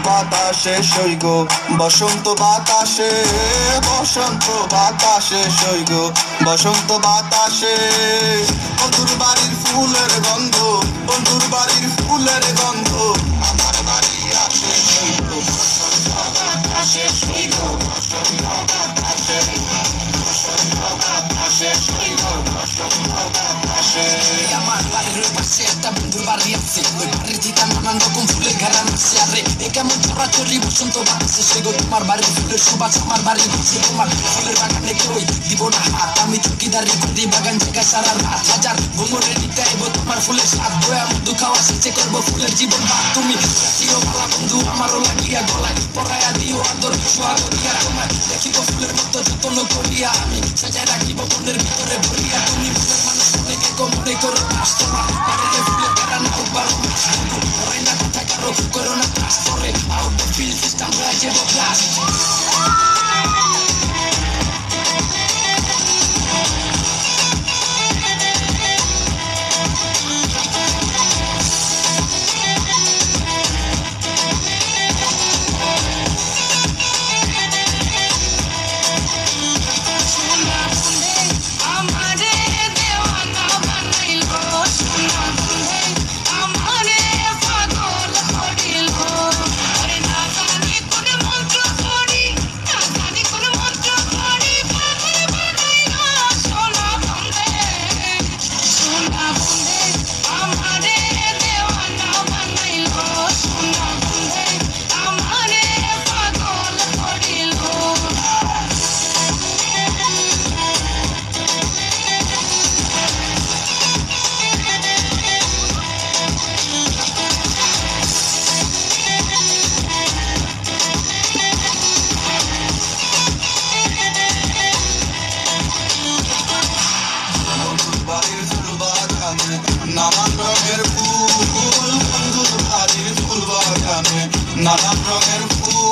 বাতাসে সইগ বসন্ত বাতাসে, বসন্ত বাতাসে সইগ বসন্ত বাতাসে। বন্ধুর বাড়ির ফুলের গন্ধ, বন্ধুর বাড়ির ফুলের গন্ধ আমার বাড়ি আসে সইগ বসন্ত বাতাসে সইগ বসন্ত বাতাসে, বসন্ত বাতাসে সইগ বসন্ত বাতাসে। আমার বাড়ির পাশে একটা বন্ধুর বাড়ি আছে, ওই বাড়ির থেকে নানান রকম ফুলের ঘেরান আছে। আরে এ কেমন চড়া চড়ি বসন্ত বাতাসে সইগ তোমার বাড়ির ফুলের সুবাস আমার বাড়ির কাছে। তোমার ফুলের বাগানে কেউ দিব না হাত, আমি চুকিদারি করি বাগান জায়গা সারা রাত। হাজার ভ্রমণের নিতে আইব তোমার ফুলের স্বাদ, বয়া মধু খাওয়া শেষে করবো ফুলের জীবন বাদ। তুমি প্রিয় ভালা বন্ধু আমারও লাগিয়া গলায় পরাইয়া দিও আদর সোহাগ করিয়া, তোমার দেখিব ফুলের মতো যত্ন করিয়া আমি সাজায় রাখিব মনের ভিতরে ভরিয়া। তুমি ফুলের মানুষ অনেকে মনে করো নাশ, তোমার বাড়িতে ফুলের ঘেরান হোক বারো মাস। হয় না কথা কারো করো না ক্লাস করে আউট অফ ফিল্ড সিস্টেম হয়ে যাব ব্লাস্ট। নানান রঙের ফুল, বন্ধুর বাড়ির ফুল বাগানে নানান রঙের ফুল।